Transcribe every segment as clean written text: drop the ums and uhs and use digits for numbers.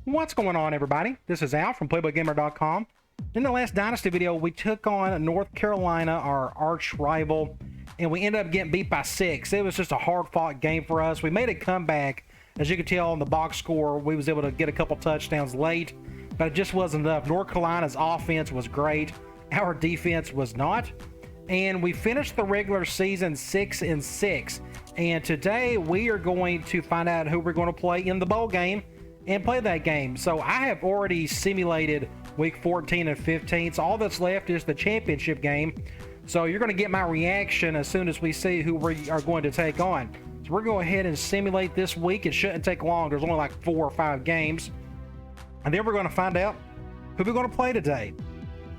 What's going on, everybody? This is Al from PlayboyGamer.com. In the last Dynasty video, we took on North Carolina, our arch rival, and we ended up getting beat by 6. It was just a hard-fought game for us. We made a comeback. As you can tell on the box score, we was able to get a couple touchdowns late, but it just wasn't enough. North Carolina's offense was great. Our defense was not. And we finished the regular season 6-6. And today, we are going to find out who we're going to play in the bowl game and play that game. So I have already simulated week 14 and 15. So all that's left is the championship game. So you're going to get my reaction as soon as we see who we are going to take on. So we're going to go ahead and simulate this week. It shouldn't take long. There's only like 4 or 5 games. And then we're going to find out who we're going to play today.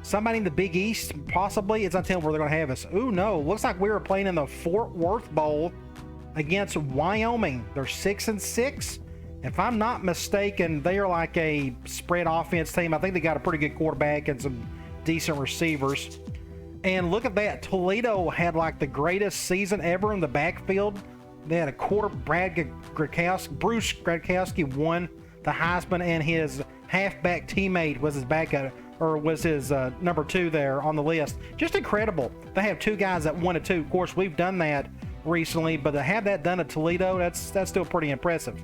Somebody in the Big East, possibly. It's not telling where they're going to have us. Ooh, no. Looks like we were playing in the Fort Worth Bowl against Wyoming. They're 6-6. If I'm not mistaken, they are like a spread offense team. I think they got a pretty good quarterback and some decent receivers. And look at that. Toledo had like the greatest season ever in the backfield. They had a quarter, Bruce Gradkowski won the Heisman, and his halfback teammate was his backup, or was his number 2 there on the list. Just incredible. They have 2 guys that 1 and 2. Of course, we've done that recently, but to have that done at Toledo, that's still pretty impressive.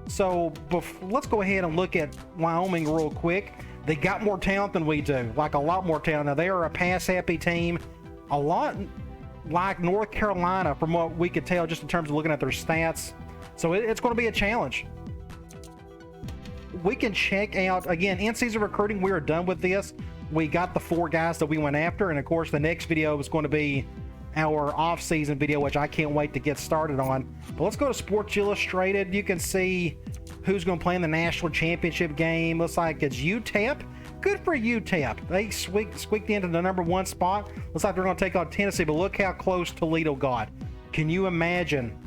So let's go ahead and look at Wyoming real quick. They got more talent than we do, like a lot more talent. Now, they are a pass-happy team, a lot like North Carolina from what we could tell just in terms of looking at their stats. So it's going to be a challenge. We can check out, again, in-season recruiting. We are done with this. We got the 4 guys that we went after, and of course, the next video is going to be our off-season video, which I can't wait to get started on. But let's go to Sports Illustrated. You can see who's going to play in the national championship game. Looks like it's UTEP. Good for UTEP. They squeaked into the number 1 spot. Looks like they're going to take on Tennessee, but look how close Toledo got. Can you imagine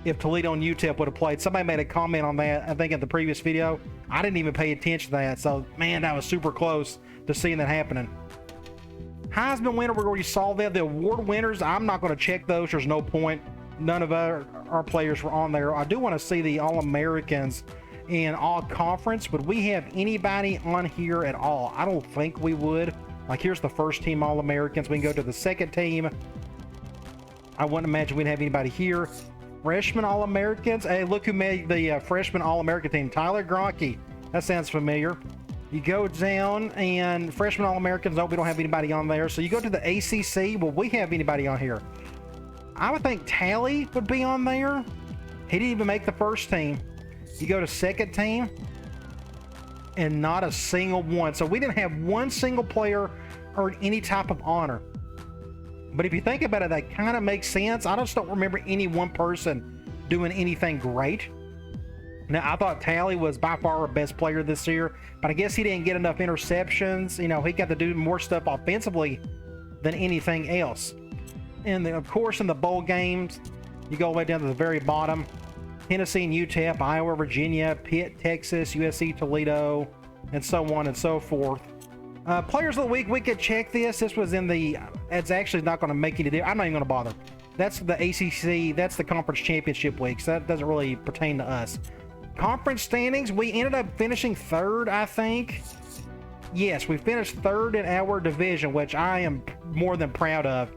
if Toledo and UTEP would have played? Somebody made a comment on that, I think, in the previous video. I didn't even pay attention to that. So, man, that was super close to seeing that happening. Heisman winner, we already saw that. The award winners, I'm not going to check those. There's no point. None of our players were on there. I do want to see the All-Americans in All-Conference. Would we have anybody on here at all? I don't think we would. Like, here's the first team All-Americans. We can go to the second team. I wouldn't imagine we'd have anybody here. Freshman All-Americans. Hey, look who made the freshman All-American team. Tyler Gronke. That sounds familiar. You go down, and freshman All-Americans, no, we don't have anybody on there. So you go to the ACC. Will we have anybody on here? I would think Tally would be on there. He didn't even make the first team. You go to second team, and not a single one. So we didn't have one single player earn any type of honor. But if you think about it, that kind of makes sense. I just don't remember any one person doing anything great. Now, I thought Tally was by far our best player this year, but I guess he didn't get enough interceptions. You know, he got to do more stuff offensively than anything else. And then, of course, in the bowl games, you go all the way down to the very bottom. Tennessee and UTEP, Iowa, Virginia, Pitt, Texas, USC, Toledo, and so on and so forth. Players of the week, we could check this. This was in the, it's actually not going to make any difference. I'm not even going to bother. That's the ACC, that's the conference championship week, so that doesn't really pertain to us. Conference standings, we ended up finishing 3rd, I think. Yes, we finished 3rd in our division, which I am more than proud of.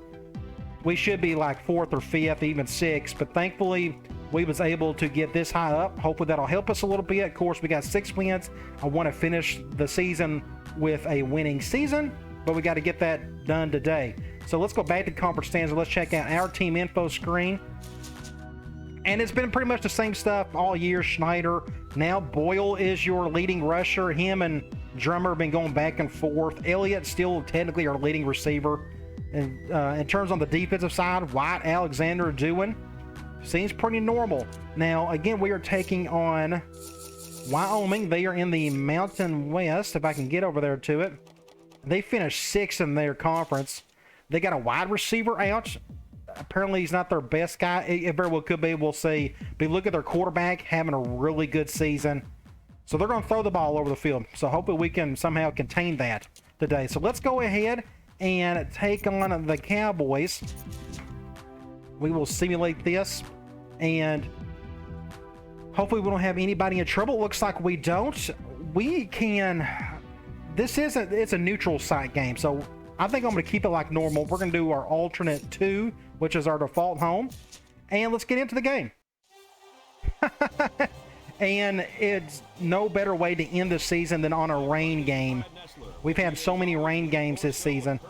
We should be like 4th or 5th, even 6th, but thankfully we was able to get this high up. Hopefully that'll help us a little bit. Of course, we got 6 wins. I want to finish the season with a winning season, but we got to get that done today. So let's go back to conference standings and let's check out our team info screen. And it's been pretty much the same stuff all year. Schneider. Now Boyle is your leading rusher. Him and Drummer have been going back and forth. Elliott still technically our leading receiver. And in terms on the defensive side, White, Alexander, Dewin. Seems pretty normal. Now, again, we are taking on Wyoming. They are in the Mountain West, if I can get over there to it. They finished 6th in their conference. They got a wide receiver out. Apparently, he's not their best guy. It very well could be. We'll see. But look at their quarterback having a really good season. So they're going to throw the ball over the field. So hopefully we can somehow contain that today. So let's go ahead and take on the Cowboys. We will simulate this. And Hopefully we don't have anybody in trouble. Looks like we don't. We can... it's a neutral site game, so I think I'm going to keep it like normal. We're going to do our alternate 2, which is our default home. And let's get into the game. And it's no better way to end the season than on a rain game. We've had so many rain games this season.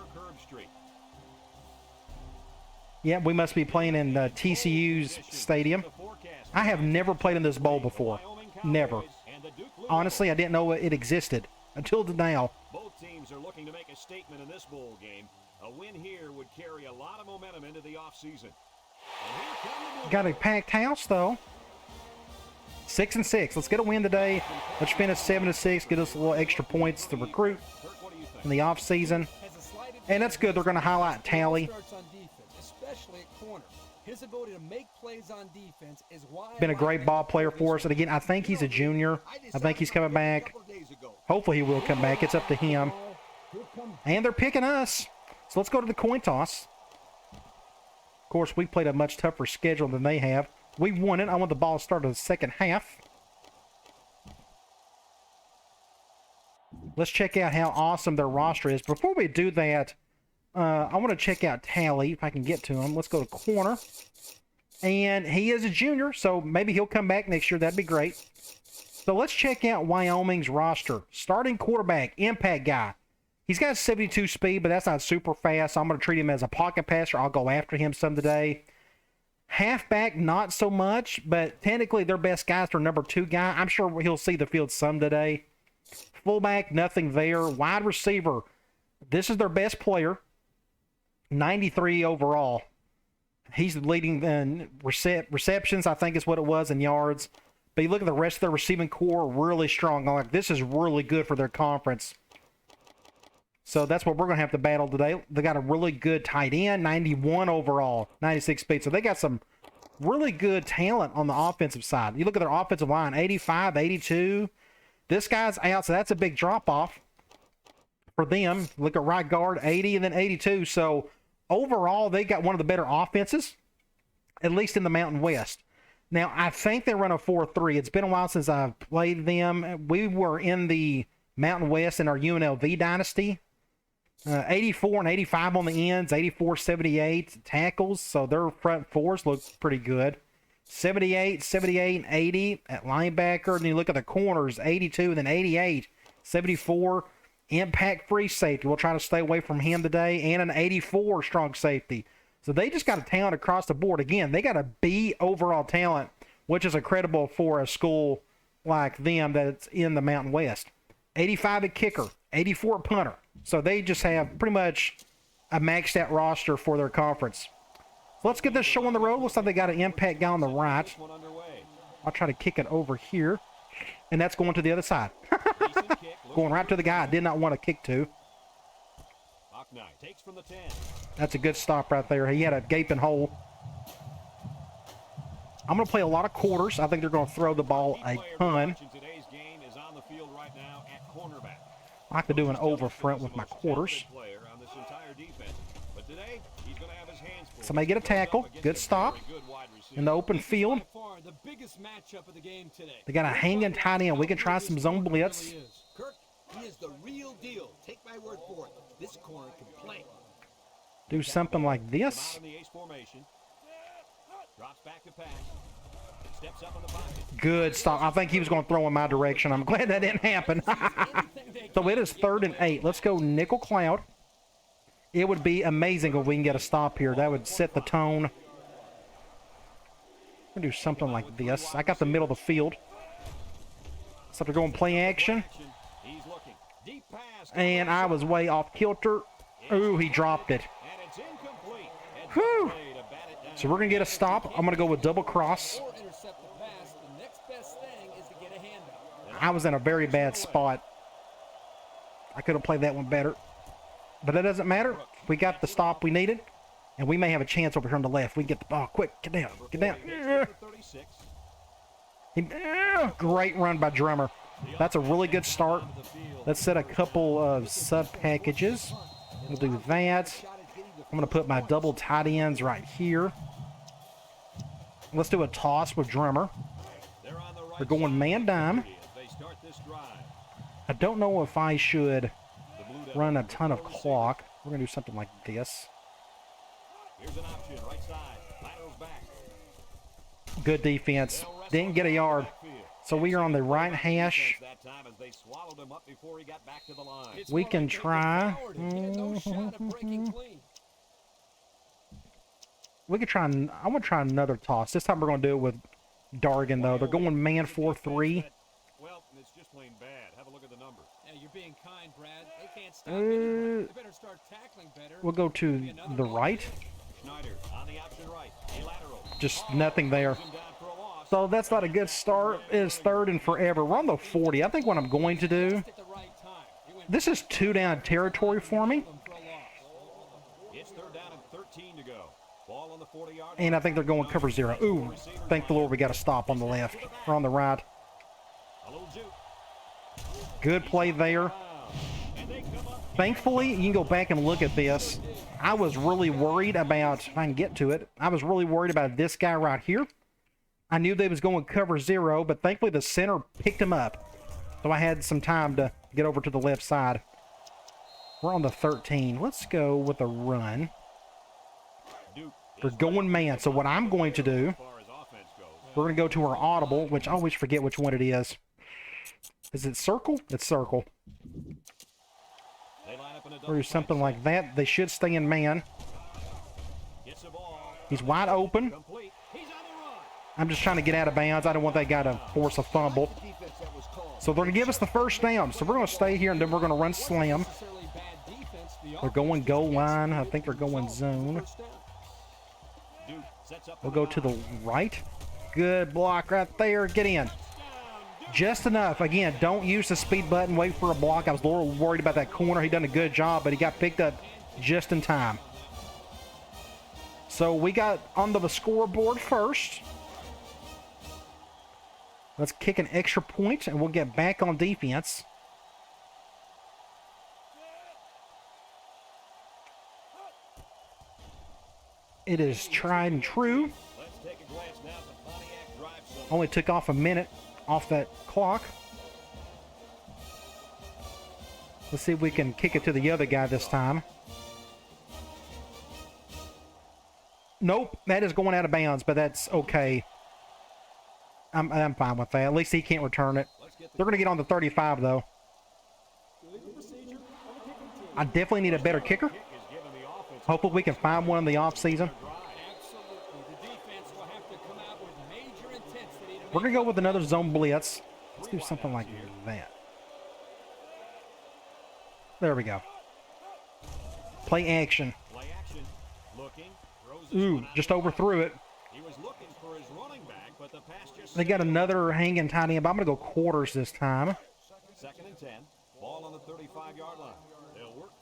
Yeah, we must be playing in TCU's stadium. I have never played in this bowl before. Never. Honestly, I didn't know it existed until now. Both teams are looking to make a statement in this bowl game. A win here would carry a lot of momentum into the offseason. Got a packed house, though. 6-6. Let's get a win today. Let's finish 7-6. Get us a little extra points to recruit in the offseason. And that's good. They're going to highlight Tally. His ability to make plays on defense is why been a great ball player for us. And again, I think he's a junior. I think he's coming back. Hopefully he will come back. It's up to him. And they're picking us. So let's go to the coin toss. Of course, we played a much tougher schedule than they have. We won it. I want the ball to start in the second half. Let's check out how awesome their roster is. Before we do that, I want to check out Tally, if I can get to him. Let's go to corner. And he is a junior, so maybe he'll come back next year. That'd be great. So let's check out Wyoming's roster. Starting quarterback, impact guy. He's got 72 speed, but that's not super fast. So I'm going to treat him as a pocket passer. I'll go after him some today. Halfback, not so much, but technically their best guys are number 2 guy. I'm sure he'll see the field some today. Fullback, nothing there. Wide receiver, this is their best player. 93 overall. He's leading in receptions, I think is what it was, in yards. But you look at the rest of their receiving core, really strong. Like, this is really good for their conference. So that's what we're going to have to battle today. They got a really good tight end, 91 overall, 96 speed. So they got some really good talent on the offensive side. You look at their offensive line, 85, 82. This guy's out, so that's a big drop-off for them. Look at right guard, 80 and then 82. So overall, they got one of the better offenses, at least in the Mountain West. Now, I think they run a 4-3. It's been a while since I've played them. We were in the Mountain West in our UNLV Dynasty. 84 and 85 on the ends, 84, 78 tackles. So their front fours look pretty good. 78, 78, and 80 at linebacker. And you look at the corners, 82 and then 88, 74. Impact-free safety. We'll try to stay away from him today. And an 84 strong safety. So they just got a talent across the board. Again, they got a B overall talent, which is incredible for a school like them that's in the Mountain West. 85 at kicker, 84 at punter. So they just have pretty much a maxed out roster for their conference. So let's get this show on the road. Looks like they got an impact guy on the right. I'll try to kick it over here. And that's going to the other side. Going right to the guy I did not want to kick to. That's a good stop right there. He had a gaping hole. I'm going to play a lot of quarters. I think they're going to throw the ball a ton. I like to do an over front with my quarters. Somebody get a tackle. Good stop. In the open field. They got a hanging tight end. We can try some zone blitz. He is the real deal. Take my word for it. This corner can play. Do something like this. Good stop. I think he was going to throw in my direction. I'm glad that didn't happen. So it is 3rd and 8. Let's go nickel cloud. It would be amazing if we can get a stop here. That would set the tone. I'm going to do something like this. I got the middle of the field. So they're going play action. And I was way off kilter. Ooh, he dropped it. Whew. So we're going to get a stop. I'm going to go with double cross. I was in a very bad spot. I could have played that one better. But it doesn't matter. We got the stop we needed. And we may have a chance over here on the left. We can get the ball. Quick, get down. Get down. Great run by Drummer. That's a really good start. Let's set a couple of sub packages. We'll do that. I'm going to put my double tight ends right here. Let's do a toss with Drummer. They're going man dime. As they start this drive. I don't know if I should run a ton of clock. We're going to do something like this. Here's an option, right side. Laterals back. Good defense. Didn't get a yard. So we are on the right hash. That time as they swallowed him up before he got back to the line. We can try. We could try. I want to try another toss. This time we're going to do it with Dargan, though. They're going man 4-3. Well, it's just plain bad. Have a look at the numbers. Yeah, you're being kind, Brad. They can't stop anyway. They better start tackling better. We'll go to the right. Schneider on the option right. A lateral. Just nothing there. So that's not a good start. It's third and forever. We're on the 40. I think what I'm going to do, this is 2 down territory for me. It's third down and 13 to go. Ball on the 40-yard. And I think they're going cover 0. Ooh, thank the Lord we got a stop on the left. We're on the right. A little juke. Good play there. Thankfully, you can go back and look at this. I was really worried about, if I can get to it, I was really worried about this guy right here. I knew they was going cover 0, but thankfully the center picked him up. So I had some time to get over to the left side. We're on the 13. Let's go with a run. We're going man. So what I'm going to do, we're going to go to our audible, which I always forget which one it is. Is it circle? It's circle. Or something like that. They should stay in man. He's wide open. I'm just trying to get out of bounds. I don't want that guy to force a fumble. So they're going to give us the first down. So we're going to stay here, and then we're going to run slam. They're going goal line. I think they're going zone. We'll go to the right. Good block right there. Get in. Just enough. Again, don't use the speed button. Wait for a block. I was a little worried about that corner. He done a good job, but he got picked up just in time. So we got onto the scoreboard first. Let's kick an extra point, and we'll get back on defense. It is tried and true. Only took off a minute off that clock. Let's see if we can kick it to the other guy this time. Nope, that is going out of bounds, but that's okay. I'm fine with that. At least he can't return it. They're going to get on the 35, though. I definitely need a better kicker. Hopefully we can find one in the offseason. We're going to go with another zone blitz. Let's do something like that. There we go. Play action. Ooh, just overthrew it. They got another hanging tight end, but I'm going to go quarters this time. Second and 10. Ball on the 35-yard line.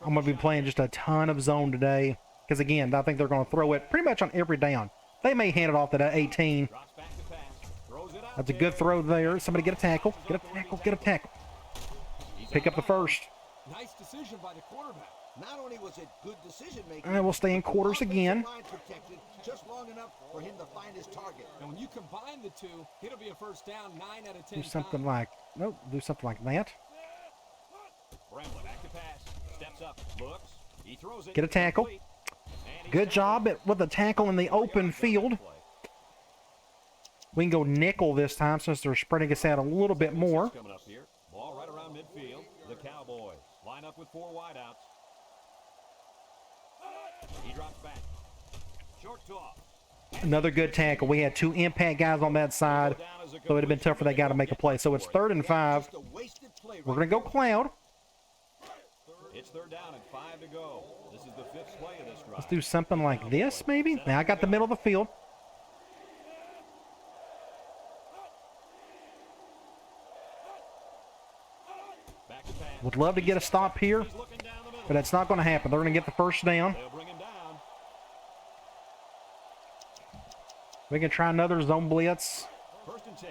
I'm going to be playing just a ton of zone today. Because, again, I think they're going to throw it pretty much on every down. They may hand it off to that 18. That's a good throw there. Somebody get a tackle. Get a tackle. Get a tackle. Pick up the first. Nice decision by the quarterback. Not only was it good decision making, And we'll stay in quarters again. Just long enough for him to find his target. And when you combine the two, it'll be a first down 9 out of 10 Do something times. like, nope, do something like that. Bramlett back to pass. Steps up. Looks. He throws it. Get a tackle. Good job with the tackle in the open field. We can go nickel this time since they're spreading us out a little bit more. Coming up here. Ball right around midfield. The Cowboys line up with 4 wideouts. He drops back. Short toss. Another good tackle. We had 2 impact guys on that side, so it would have been tough for that guy to make a play. So it's 3rd and 5. We're going to go cloud. It's 3rd down and 5 to go. This is the 5th play of this drive. Let's do something like this, maybe. Now I got the middle of the field. Would love to get a stop here, but that's not going to happen. They're going to get the first down. They'll bring him down. We can try another zone blitz. 1st and 10,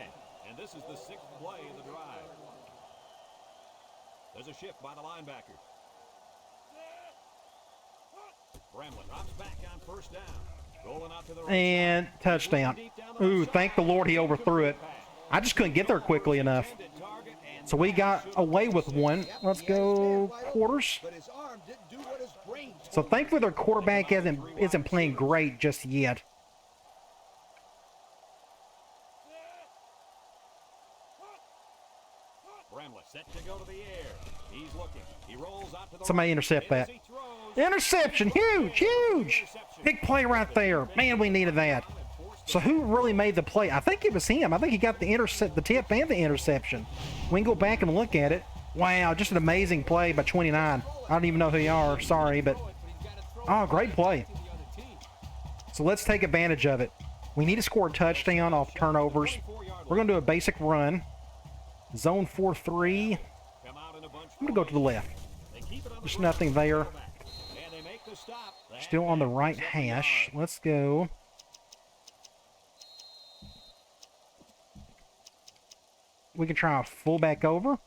and this is the 6th play of the drive. There's a shift by the linebacker. Bramlett drops back on 1st down. Rolling out to the right And touchdown. Ooh, thank the Lord he overthrew it. I just couldn't get there quickly enough. So we got away with one. Let's go quarters. But his arm didn't do what his brain So told him. thankfully their quarterback isn't playing great just yet. Bramlett set to go to the air. He's looking. He rolls out to the Somebody right. intercept that. As he throws, Interception, huge, huge. Big play right there. Man, we needed that. So who really made the play? I think it was him. I think he got the tip and the interception. We can go back and look at it. Wow, just an amazing play by 29. I don't even know who you are. Sorry, but oh, great play. So let's take advantage of it. We need to score a touchdown off turnovers. We're going to do a basic run. Zone 4-3. come out in a bunch I'm going to go to the left. They keep it on the There's ground. nothing there. And they make the stop. Still on the right hash. Let's go. We can try a fullback over.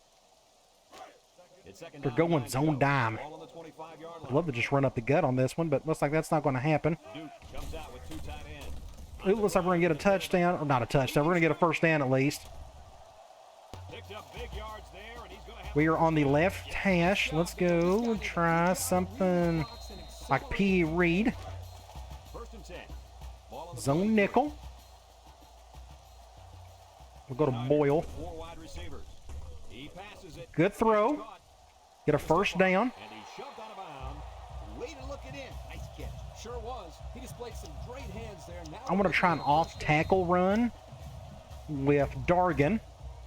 It's second They're down, going 9 to zone go. dime. Ball on the 25-yard I'd line. love to just run up the gut on this one, but looks like that's not going to happen. Duke comes out with 2 tight ends. Ooh, looks like we're going to get a touchdown. Or not a touchdown. We're going to get a first down at least. Picked up big yards there, and he's going to have We are on the left hash. Let's go and try something like P. Reed. first and 10. Ball on the Zone nickel. We'll go to Boyle. 4 wide receivers. He passes it. Good throw. Caught, Get a first down. and he's shoved out of bounds. Way to look it in. Nice catch. Sure was. He displayed some great hands there. Now I'm going to try an off-tackle run with Dargan.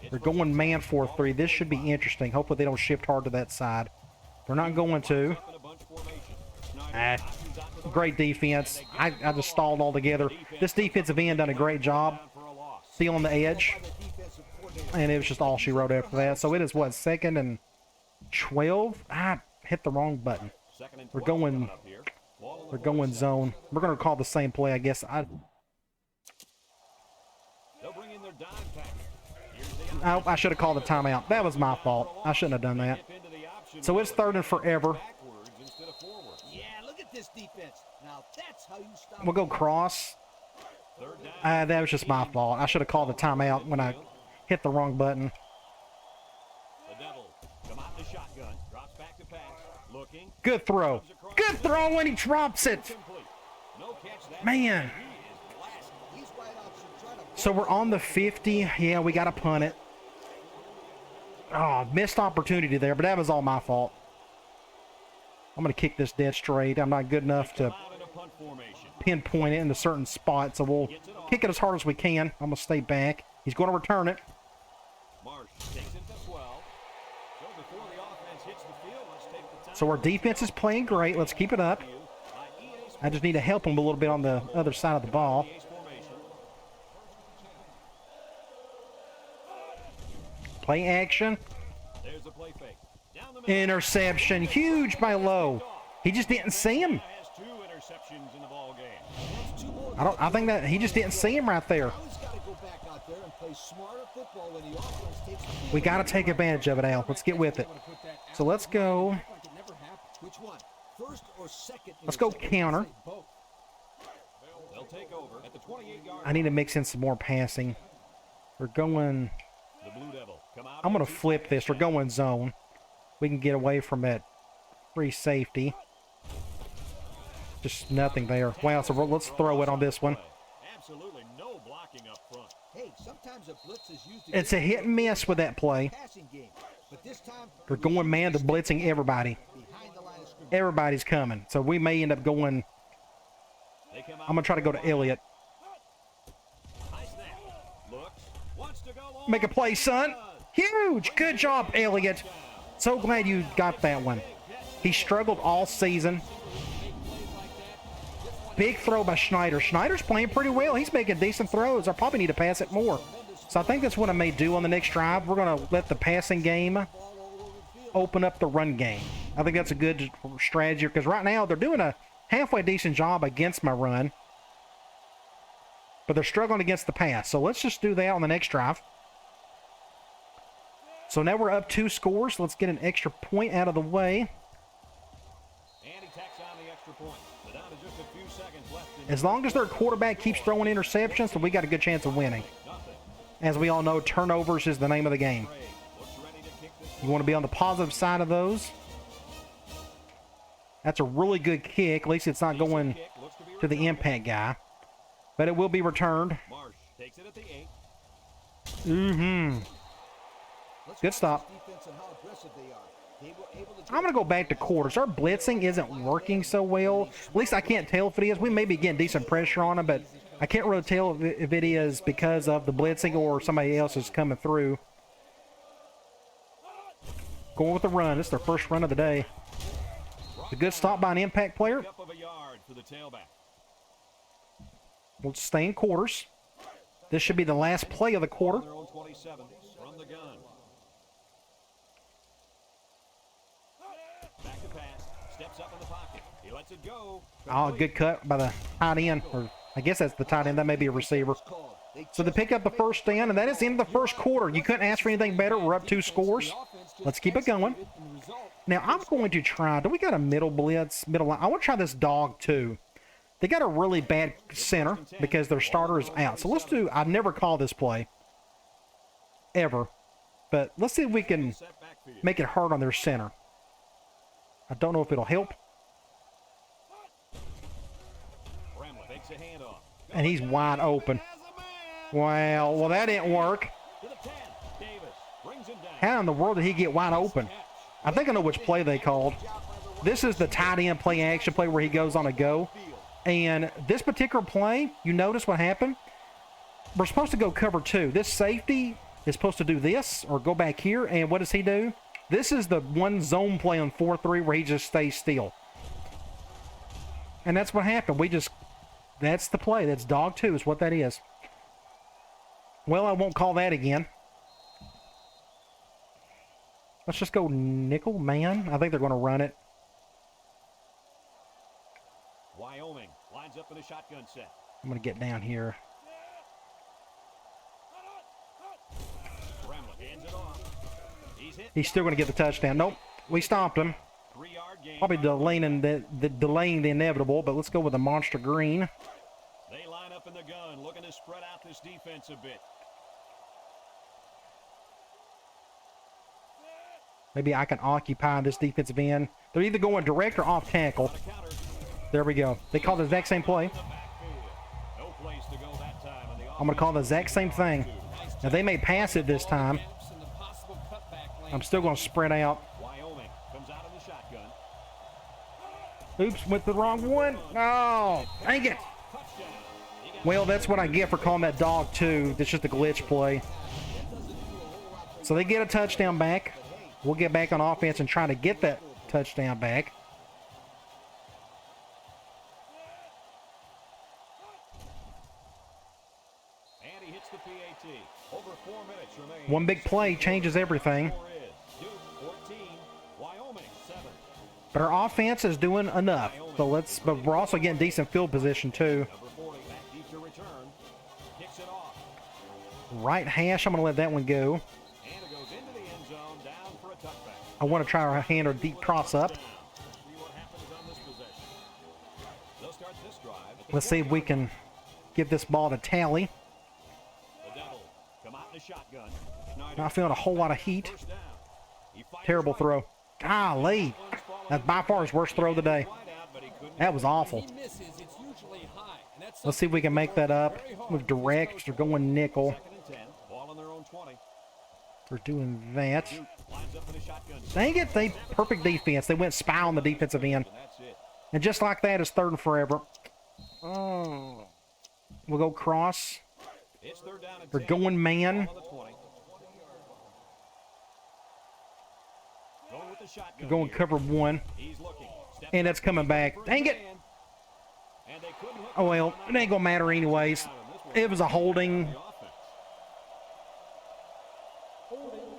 They're going man 4-3. This should be interesting. Hopefully they don't shift hard to that side. They're not going to. Up in a bunch formation. Schneider passes out to the Great defense. I just stalled altogether. This defensive end done a great job. down for a loss. Still on the edge. By the defensive coordinator. And it was just all she wrote after that. So it is, what, 2nd and 12? I hit the wrong button. Second and We're 12 going- coming up here. Ball on the We're going zone. We're going to call the same play, I guess. They'll bring in their dime package. Here's the I should have called the timeout. That was my fault. I shouldn't have done that. dip into the option. So it's 3rd and forever. Backwards instead of forward. Yeah, look at this defense. Now that's how you stop. We'll go cross. Third down. That was just my fault. I should have called the timeout when I hit the wrong button. The Devils come out in the shotgun. Drops back to pass. Looking. Good throw. Good throw when he drops it. Complete. No catch that. Man. He is blasted. These wideouts are trying to. So we're on the 50. Yeah, we got to punt it. Oh, missed opportunity there, but that was all my fault. I'm going to kick this dead straight. I'm not good enough to Out in a punt formation. pinpoint it into certain spots, so we'll kick it as hard as we can. I'm going to stay back. He's going to return it. Marsh takes it to 12. So before the offense hits the field, let's take the time. So our defense is playing great. Let's keep it up. By EA I just need to help him a little bit on the other side of the ball. Sports formation. Play action. There's the play fake. Down the middle. Interception. Huge by Lowe. He just didn't see him. Has 2 interceptions in the ball game. I think that he just didn't see him right there. Now he's got to go back out there and play smarter football when the offense takes the field. We got to take advantage of it, Al. Let's get with it. So let's go. Like it never happened. Which one? First or second? Let's go interception? counter. Both. They'll take over at the 28-yard I need to mix in some more passing. We're going. The Blue Devil come out. I'm going to flip this. We're going zone. We can get away from that free safety. Just nothing there. Wow, so let's throw it on this one. Absolutely no blocking up front. Hey, sometimes a blitz is used to It's a hit and miss with that play. passing game, but this time They're going man to blitzing everybody. behind the line of scrimmage. Everybody's coming. So we may end up going. They come out. I'm going to try to go to Elliott. High snap. Looks. Wants to go long. Make a play, son. Huge. Good job, Elliott. So glad you got that one. He struggled all season. Big throw by Schneider. Schneider's playing pretty well. He's making decent throws. I probably need to pass it more. So I think that's what I may do on the next drive. We're going to let the passing game open up the run game. I think that's a good strategy because right now they're doing a halfway decent job against my run. But they're struggling against the pass. So let's just do that on the next drive. So now we're up 2 scores. Let's get an extra point out of the way. And he tacks on the extra point. So down to just a few seconds left. In As long as their quarterback keeps throwing interceptions, then we got a good chance of winning. nothing. As we all know, turnovers is the name of the game. You want to be on the positive side of those. That's a really good kick. At least it's not going to the impact guy. But it will be returned. Good stop. I'm going to go back to quarters. Our blitzing isn't working so well. At least I can't tell if it is. We may be getting decent pressure on them, but I can't really tell if it is because of the blitzing or somebody else is coming through. Going with the run. This is their first run of the day. A good stop by an impact player. We'll stay in quarters. This should be the last play of the quarter. Oh, good cut by the tight end. Or I guess that's the tight end. That may be a receiver. So they pick up the first down, and that is the end of the first quarter. You couldn't ask for anything better. We're up 2 scores. Let's keep it going. Now, I'm going to try. Do we got a middle blitz? Middle line? I want to try this dog, too. They got a really bad center because their starter is out. So let's do. I've never called this play. Ever. But let's see if we can make it hard on their center. I don't know if it'll help. And he's wide open. Wow. Well, that didn't work. How in the world did he get wide open? I think I know which play they called. This is the tight end play action play where he goes on a go. And this particular play, you notice what happened? We're supposed to go cover 2. This safety is supposed to do this or go back here. And what does he do? This is the one zone play on 4-3 where he just stays still. And that's what happened. That's the play. That's dog 2 is what that is. Well, I won't call that again. Let's just go nickel, man. I think they're going to run it. Wyoming lines up in a shotgun set. I'm going to get down here. He's still going to get the touchdown. Nope. We stopped him. Probably delaying the inevitable, but let's go with a monster green. They line up in the gun, looking to spread out this defense a bit. Maybe I can occupy this defensive end. They're either going direct or off tackle. There we go. They call the exact same play. I'm going to call the exact same thing. Now, they may pass it this time. I'm still going to spread out. Oops, went the wrong one. Oh, dang it. Well, that's what I get for calling that dog 2. That's just a glitch play. So they get a touchdown back. We'll get back on offense and try to get that touchdown back. And he hits the PAT. Over 4 minutes remain. One big play changes everything. But our offense is doing enough. So but we're also getting decent field position too. Right hash, I'm going to let that one go. I want to try our hand or deep cross up. Let's see if we can get this ball to Tally. Not feeling a whole lot of heat. Terrible throw. Golly. That's by far his worst throw of the day. That was awful. Let's see if we can make that up with direct. They're going nickel. They're doing that. Dang it, they perfect defense. They went spy on the defensive end. And just like that, it's 3rd and forever. Oh. We'll go cross. They're going man. They're going cover 1. And that's coming back. Dang it. Oh, well, it ain't going to matter anyways. It was a holding.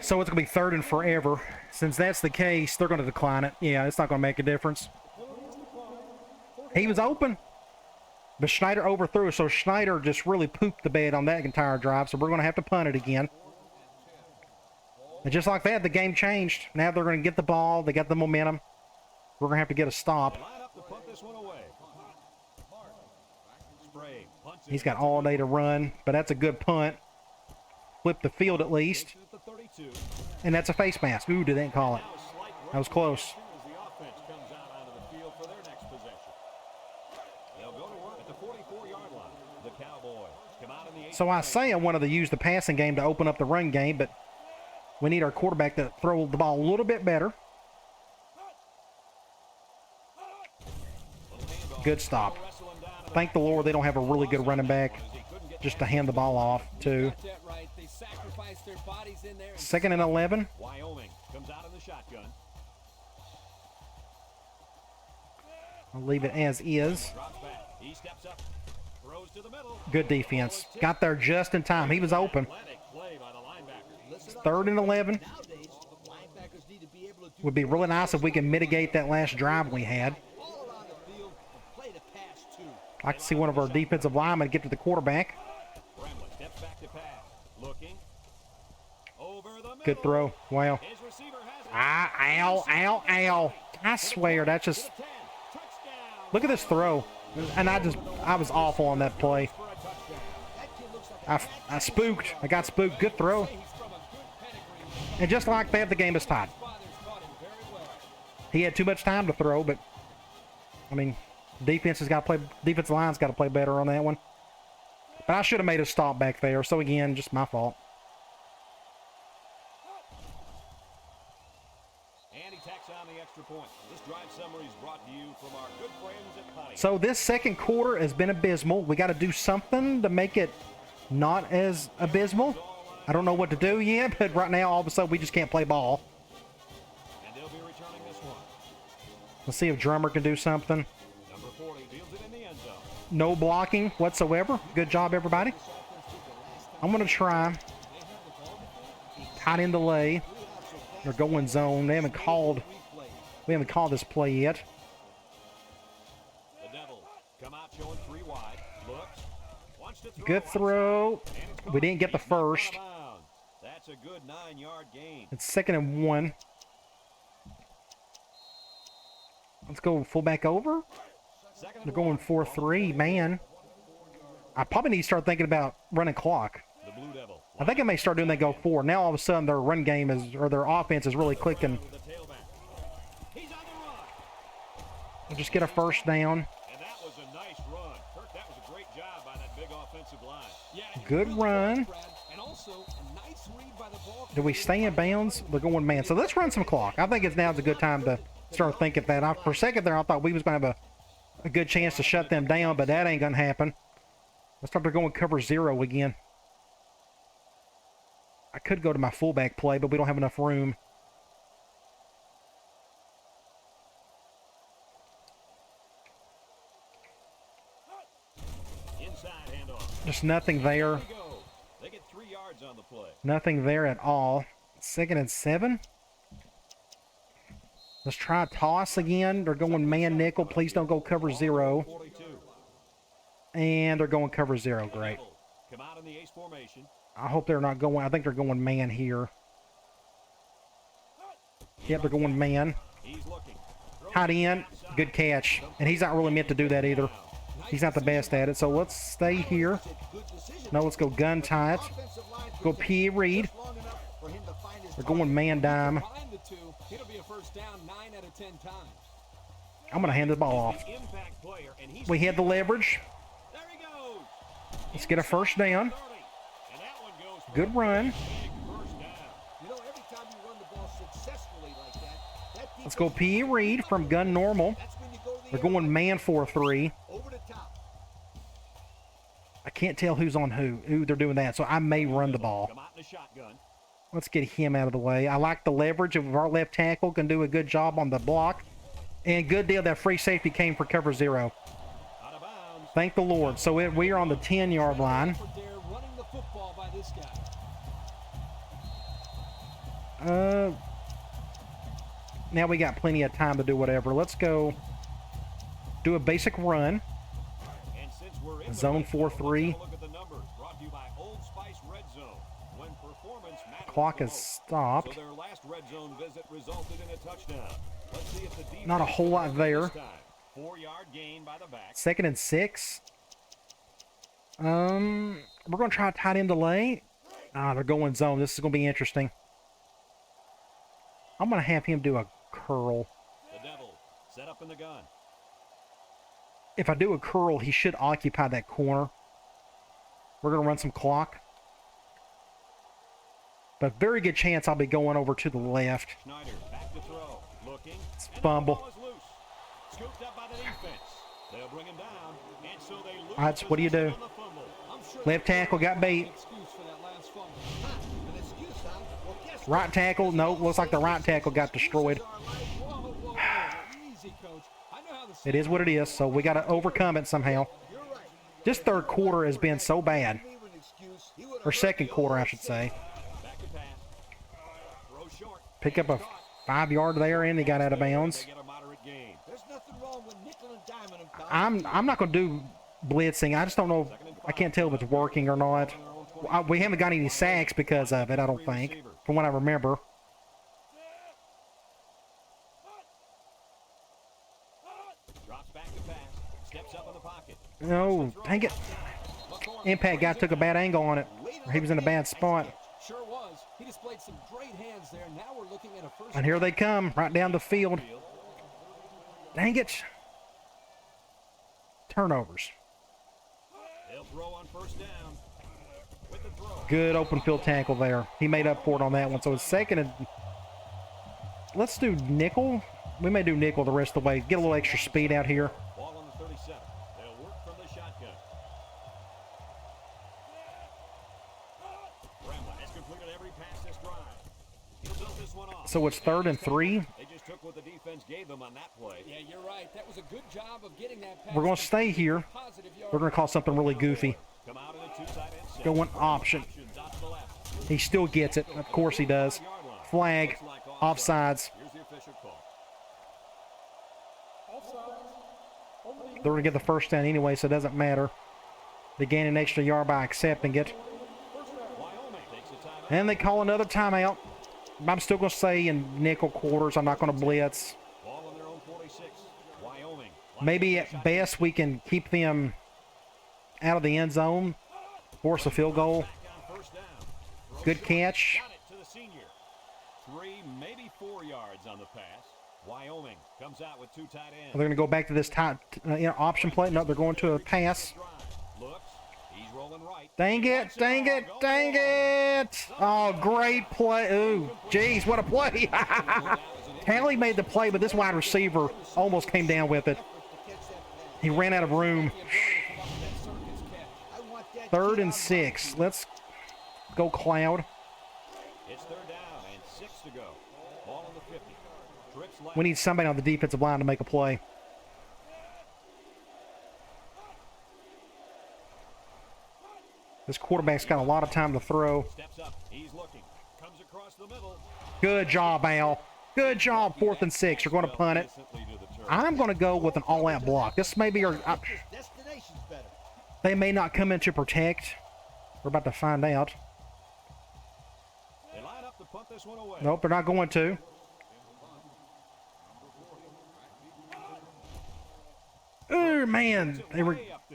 So it's going to be 3rd and forever. Since that's the case, they're going to decline it. Yeah, it's not going to make a difference. He was open. But Schneider overthrew, so Schneider just really pooped the bed on that entire drive, so we're going to have to punt it again. And just like that, the game changed. Now they're going to get the ball. They got the momentum. We're going to have to get a stop. He's got all day to run, but that's a good punt. flip the field at least. Takes it at the 32. And that's a face mask. Ooh, didn't call it. Now a slight That was close. as the offense comes out onto the field for their next possession. They'll go to work at the 44-yard line. The Cowboys come out in the So I say I wanted to use the passing game to open up the run game, but we need our quarterback to throw the ball a little bit better. Good stop. Thank the Lord they don't have a really good running back just to hand the ball off to. Got that right. They sacrificed their bodies in there. 2nd and 11. Wyoming comes out in the shotgun. I'll leave it as is. Drops back. He steps up. Throws to the middle. Good defense. Got there just in time. He was open. Athletic play by the linebacker. 3rd and 11. Nowadays, linebackers need to be able to do Would be really nice if we can mitigate that last drive we had. all around the field and play the pass too. I'd like to see one of our defensive linemen get to the quarterback. Bramlett steps back to pass. Looking. Over the middle. Good throw. Wow. His receiver has it. Ah, ow, ow, ow. I swear, that's just... 10. Touchdown. Look at this throw. And I was awful on that play. For a touchdown. I spooked. I got spooked. Good throw. He's from a good pedigree. And just like that, the game is tied. Father's taught him very well. He had too much time to throw, but I mean, defensive line's got to play better on that one. But I should have made a stop back there. So again, just my fault. And he tacks on the extra point. This drive summary is brought to you from our good friends at Pontiac. So this second quarter has been abysmal. We got to do something to make it not as abysmal. I don't know what to do yet, but right now, all of a sudden, we just can't play ball. And they'll be returning this one. Let's see if Drummer can do something. Number 40 fields it in the end zone. No blocking whatsoever. Good job, everybody. I'm going to try tight end delay. They're going zone. We haven't called this play yet. The Devils come out showing 3 wide. Looks. Wants to throw. Good throw. We didn't get the first. That's a good 9-yard gain. It's 2nd and 1. Let's go fullback over. They're going 4-3. Man, I probably need to start thinking about running clock. The Blue Devil. I think I may start doing that go 4. Now all of a sudden their run game is, or their offense is really clicking. With the tailback. He's on the run. We'll just get a first down. And that was a nice run. Kirk, that was a great job by that big offensive line. Yeah, Good really run. close, Brad. And also a nice read by the ball. Do we stay in bounds? They're going man. So let's run some clock. I think now's a good time to start thinking that. For a second there, I thought we was going to have a good chance to shut them down, but that ain't going to happen. Let's start going cover 0 again. I could go to my fullback play, but we don't have enough room. Inside handoff. Just nothing there. There we go. They get 3 yards on the play. Nothing there at all. 2nd and 7. Let's try a toss again. They're going man nickel. Please don't go cover 0. 42. And they're going cover 0. Great. Devils come out in the ace formation. I hope they're not going. I think they're going man here. Yep, they're going man. He's looking. Tight end. Good catch. And he's not really meant to do that either. He's not the best at it. So let's stay here. No, let's go gun tight. Go P. Reed. They're going man dime. Behind the two, it'll be a first down 9 out of 10 times. I'm going to hand the ball off. The impact player, and he's We had the leverage. there he goes. Let's get a first down. 30. And that one goes for Good run. a big first down. You know, every time you run the ball successfully like that Let's go P. Reed from gun normal. that's when you go to the They're going man 4-3. over the top. I can't tell who's on who. Ooh, they're doing that. So I may run the ball. Come out in the shotgun. Let's get him out of the way. I like the leverage of our left tackle. Can do a good job on the block. And good deal. That free safety came for cover 0. Out of bounds. Thank the Lord. So we are on the 10-yard line. For Dare running the football by this guy. Now we got plenty of time to do whatever. Let's go do a basic run. And since we're in Zone the red 4-3. zone, let's have a look at the numbers. Brought to you by Old Spice Red Zone. When performance matters Clock the is most. stopped. So their last red zone visit resulted in a touchdown. Let's see if the defense Not a whole lot can there. this time. 4-yard gain by the back. 2nd and 6. We're going to try a tight end delay. Ah, they're going zone. This is going to be interesting. I'm going to have him do a curl. The Devils set up in the gun. If I do a curl, he should occupy that corner. We're going to run some clock. But very good chance I'll be going over to the left. Schneider back to throw. Looking. It's And the fumble. ball is loose. Scooped up by the defense. They'll bring him down. And so they lose All right, so what do you do? possession on the fumble. I'm sure Left tackle got beat. excuse for that last fumble. An excuse, huh? Well, guess Right tackle. No, looks like the right tackle got destroyed. Whoa, whoa, whoa. Easy, coach. I know how the It is what it is, so we got to overcome it somehow. you're right. This third quarter has been so bad. Leave an excuse. He would've Or heard second the quarter, I old should saying. say. Back to pass. Throw short. Pick up a 5-yard there, and he got out of bounds. They get a moderate gain. There's nothing wrong with nickel and diming him, Tom. I'm not going to do blitzing. I just don't know. I can't tell if it's working or not. We haven't got any sacks because of it, I don't think, from what I remember. Drops back to pass. Steps up in the pocket. No, dang it. Impact guy took a bad angle on it. Or he was in a bad spot. Sure was. He displayed some great hands there. Now we're looking at a first. And here they come, right down the field. Dang it. Turnovers. They'll throw on first down. With the throw. Good open field tackle there. He made up for it on that one. So it's second and... Let's do nickel. We may do nickel the rest of the way. Get a little extra speed out here. Ball on the 37. They'll work from the shotgun. Bramlett has completed every pass this drive. He'll build this one off. So it's 3rd and 3. They just took what the defense gave them on that play. Yeah, you're right. That was a good job of getting that pass. We're going to stay here. Positive yard. We're going to call something really goofy. Come out in a two tight end set. Going option. Options out to the left. He still gets it. Of course he does. Flag. Offsides. Here's the official call. They're going to get the first down anyway, so it doesn't matter. They gain an extra yard by accepting it. Wyoming takes a timeout. And they call another timeout. I'm still going to say in nickel quarters. I'm not going to blitz. Ball on their own 46. Wyoming. Maybe at best we can keep them out of the end zone. Force a field goal. Back on first down. Throw Good short. catch. Got it to the senior. 3, maybe 4 yards on the pass. Wyoming comes out with 2 tight ends. They're going to go back to this tight option play. No, they're going to a pass. Looks. He's rolling right. Dang it, dang it, dang it. Oh, great play. Ooh, geez, what a play. Talley made the play, but this wide receiver almost came down with it. He ran out of room. I want that 3rd kid and out 6. Let's go Cloud. It's 3rd down and 6 to go. Ball on the 50. Trips left. We need somebody on the defensive line to make a play. This quarterback's got a lot of time to throw. Steps up. He's looking. Comes across the middle. Good job, Al. Good job. 4th and 6. You're going to punt it. Instantly to the turf. I'm going to go with an all-out block. This may be our... His destination's better. They may not come in to protect. We're about to find out. They line up to punt this one away. Nope, they're not going to. Oh, man.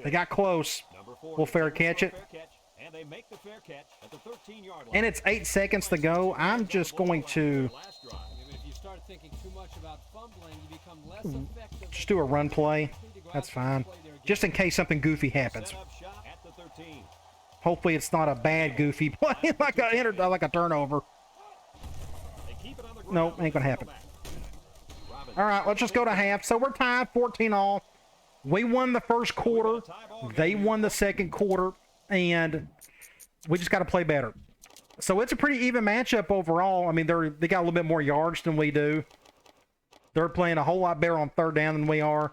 They got close. Number 4 We'll fair catch it. fair catch, and they make the fair catch at the 13-yard line. And it's 8 seconds to go. I'm just going to Last drive. If you start thinking too much about fumbling, you become less effective. just do a run play. That's fine. Just in case something goofy happens. Set up shop at the 13. Hopefully it's not a bad goofy play like a turnover. They keep it on the ground. Nope, ain't gonna happen. Robinson. All right, let's just go to half. So we're tied 14-all. We won the first quarter. They won the second quarter. And we just got to play better. So it's a pretty even matchup overall. I mean, they got a little bit more yards than we do. They're playing a whole lot better on 3rd down than we are.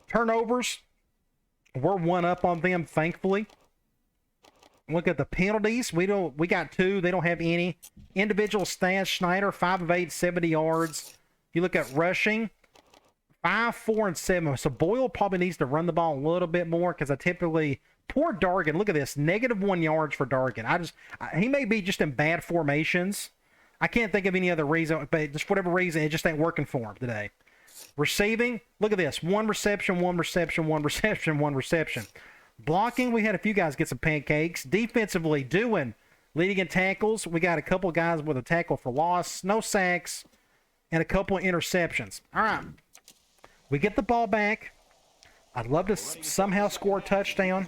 Turnovers, we're one up on them, thankfully. Look at the penalties. We got 2. They don't have any. Individual stats, Schneider, 5 of 8, 70 yards. You look at rushing, 5, 4, and 7. So Boyle probably needs to run the ball a little bit more because I typically... Poor Dargan. Look at this. -1 yards for Dargan. He may be just in bad formations. I can't think of any other reason, but just for whatever reason, it just ain't working for him today. Receiving, look at this. 1 reception, 1 reception, 1 reception, 1 reception. Blocking, we had a few guys get some pancakes. Defensively, doing Leading in tackles, we got a couple guys with a tackle for loss, no sacks, and a couple of interceptions. All right. We get the ball back. I'd love to somehow score a touchdown.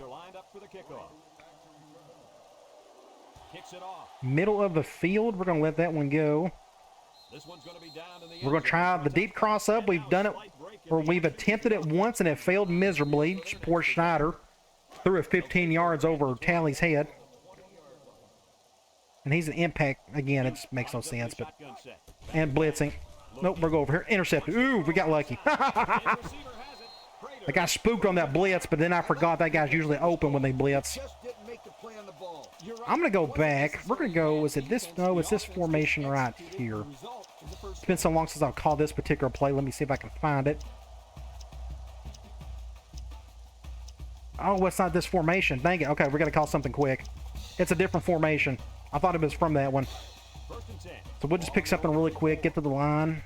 Middle of the field, we're going to let that one go. We're going to try the deep cross up. We've done it, or we've attempted it once, and it failed miserably. Poor Schneider threw it 15 yards over Talley's head. And he's an impact. Again, it just makes no sense. But and blitzing. Nope, we're going over here. Intercepted. Ooh, we got lucky. I got spooked on that blitz, but then I forgot that guy's usually open when they blitz. I'm going to go back. We're going to go, is it this? No, it's this formation right here. It's been so long since I've called this particular play. Let me see if I can find it. Oh, it's not this formation. Dang it. Okay, we're going to call something quick. It's a different formation. I thought it was from that one. So we'll just pick something really quick, get to the line.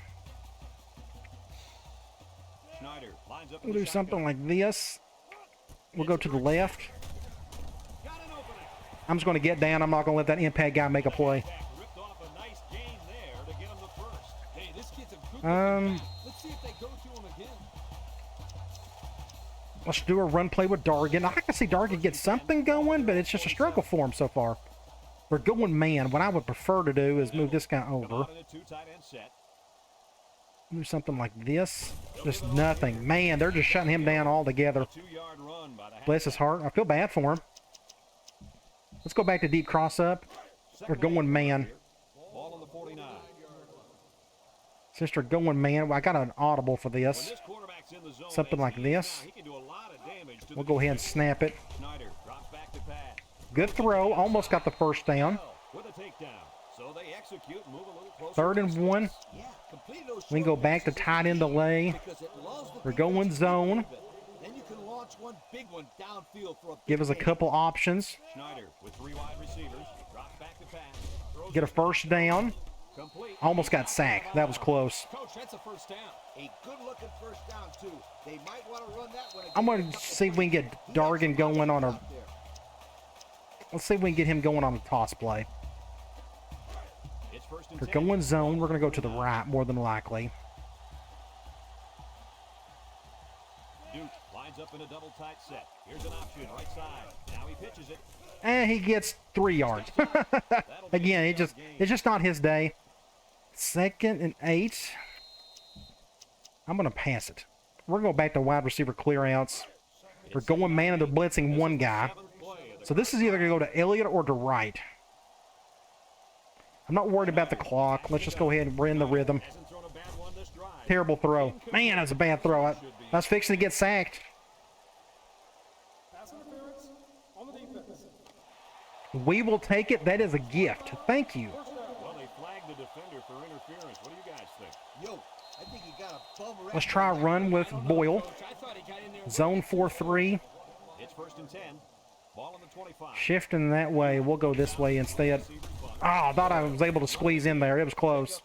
We'll do something like this. We'll go to the left. I'm just going to get down. I'm not going to let that impact guy make a play. Let's do a run play with Dargan. I can see Dargan get something going, but it's just a struggle for him so far. We're going man. What I would prefer to do is move this guy over. Do something like this. Just nothing. Man, they're just shutting him down altogether. Bless his heart. I feel bad for him. Let's go back to deep cross up. We're going man. Since they're going man, I got an audible for this. Something like this. We'll go ahead and snap it. Good throw. Almost got the first down. 3rd and 1. We can go back to tight end delay. We're going zone. Give us a couple options. Get a first down. Almost got sacked. That was close. I'm going to see if we can get Dargan going on a... Let's see if we can get him going on a toss play. We're going zone. We're going to go to the right more than likely. Duke lines up in a double tight set. Here's an option right side. Now he pitches it. And he gets 3 yards. Again, it's just not his day. 2nd and 8. I'm going to pass it. We're going back to wide receiver clearouts. We're going man, and they're blitzing one guy. So this is either going to go to Elliott or to Wright. I'm not worried about the clock. Let's just go ahead and we're in the rhythm. Terrible throw. Man, that was a bad throw. I was fixing to get sacked. We will take it. That is a gift. Thank you. Well, they flagged the defender for interference. What do you guys think? I think he got a bum Let's try a run with Boyle. Zone 4-3. It's 1st and 10. Ball on the 25. Shifting that way. We'll go this way instead. Oh, I thought I was able to squeeze in there. It was close.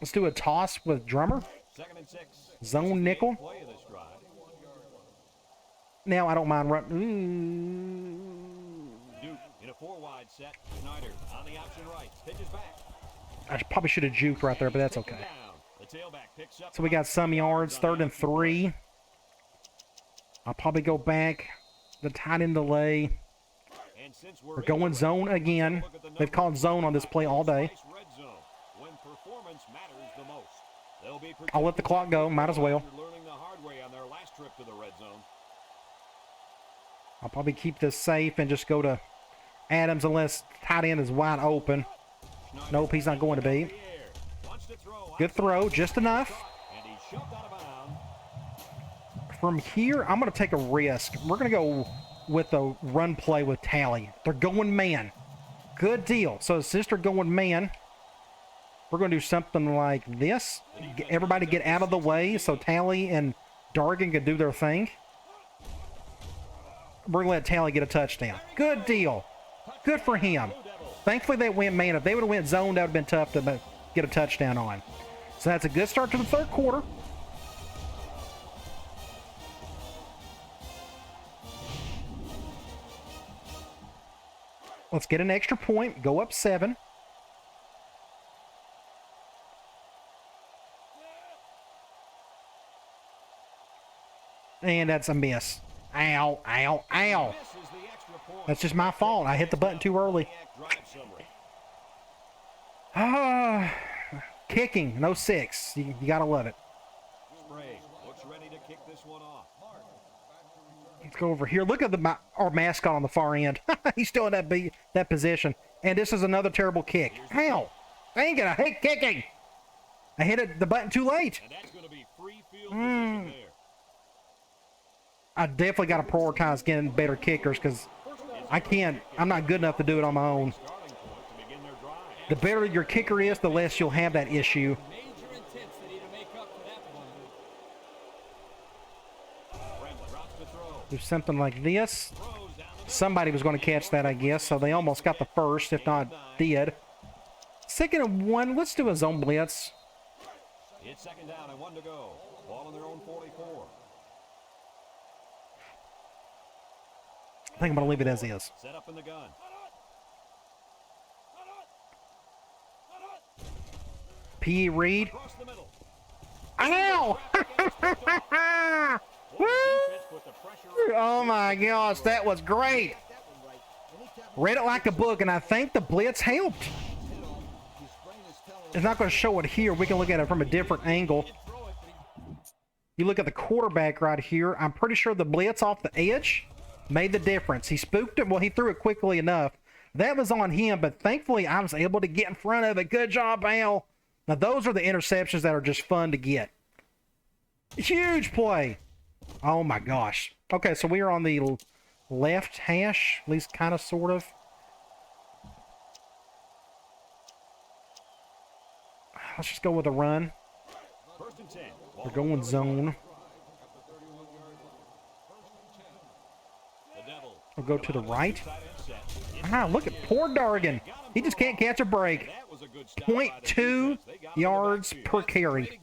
Let's do a toss with Drummer. 2nd and 6. Zone nickel. Now I don't mind run. Duke in a 4-wide set. Schneider on the option right. Pitches back. I probably should have juked right there, but that's okay. So we got some yards. 3rd and 3. I'll probably go back. The tight end delay. We're going zone again. They've called zone on this play all day. I'll let the clock go. Might as well. I'll probably keep this safe and just go to Adams unless tight end is wide open. Nope, he's not going to be. Good throw, just enough. From here, I'm going to take a risk. We're going to go with a run play with Talley. They're going man. Good deal. So since they're going man, we're going to do something like this. Everybody get out of the way so Talley and Dargan can do their thing. We're going to let Talley get a touchdown. Good deal. Good for him. Thankfully, they went man. If they would have went zone, that would have been tough to get a touchdown on. So that's a good start to the 3rd quarter. Let's get an extra point. Go up 7. And that's a miss. Ow, ow, ow. That's just my fault. I hit the button too early. Kicking, no 6. You gotta love it. Looks ready to kick this one off. Let's go over here. Look at our mascot on the far end. He's still in that position. And this is another terrible kick. Ow! Dang it, I hate kicking. I hit the button too late. And that's going to be free field position there. I definitely got to prioritize getting better kickers because I'm not good enough to do it on my own. The better your kicker is, the less you'll have that issue. Do something like this. Somebody was going to catch that, I guess, so they almost got the first, if not did. 2nd and 1. Let's do a zone blitz. It's 2nd down and 1 to go. Ball on their own 44. I think I'm going to leave it as is. Set up in the gun. P. Reed. Ow! Woo! Oh my gosh, that was great. Read it like a book, and I think the blitz helped. It's not going to show it here. We can look at it from a different angle. You look at the quarterback right here. I'm pretty sure the blitz off the edge made the difference. He spooked it. Well, he threw it quickly enough. That was on him, but thankfully I was able to get in front of it. Good job, Al. Now, those are the interceptions that are just fun to get. Huge play. Oh, my gosh. Okay, so we are on the left hash, at least kind of, sort of. Let's just go with a run. We're going zone. We'll go to the right. Look at poor Dargan. He just can't catch a break. 0.2 yards per carry.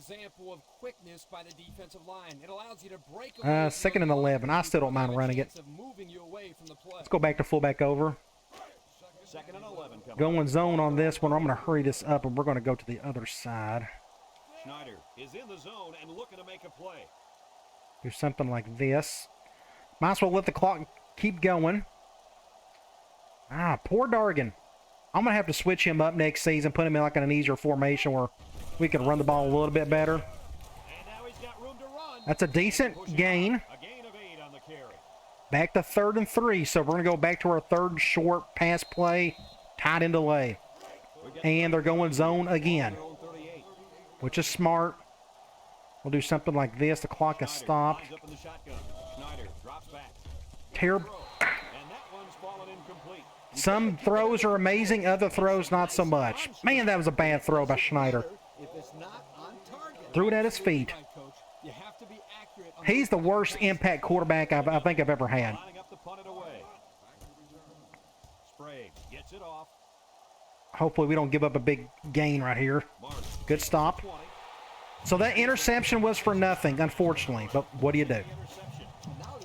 2nd and 11. I still don't mind running it. Let's go back to fullback over. Going zone on this one. I'm going to hurry this up, and we're going to go to the other side. Schneider is in the zone and looking to make a play. Do something like this. Might as well let the clock keep going. Poor Dargan. I'm going to have to switch him up next season, put him in like an easier formation where we can run the ball a little bit better. That's a decent gain. A gain of 8 on the carry. Back to 3rd and 3, so we're going to go back to our 3rd short pass play, tight end delay. And they're going zone again, which is smart. We'll do something like this. The clock has stopped. Terrible. Some throws are amazing, other throws not so much. Man, that was a bad throw by Schneider. Threw it at his feet. He's the worst impact quarterback I think I've ever had. Hopefully we don't give up a big gain right here. Good stop. So that interception was for nothing, unfortunately. But what do you do?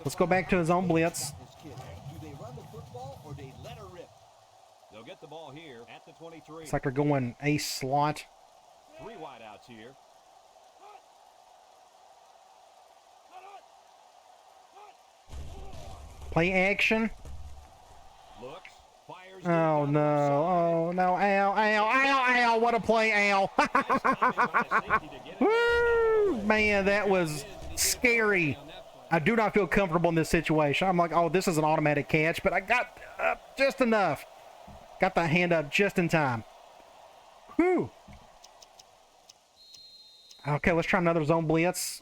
Let's go back to his own blitz. Get the ball here at the 23. It's like they're going a slot. 3 wideouts here. Play action. Looks, fires. Oh no! Oh no! Ow! Ow! Ow! Ow! What a play, Al! Woo! Man, that was scary. I do not feel comfortable in this situation. I'm like, oh, this is an automatic catch, but I got up just enough. Got the hand up just in time. Whew. Okay, let's try another zone blitz.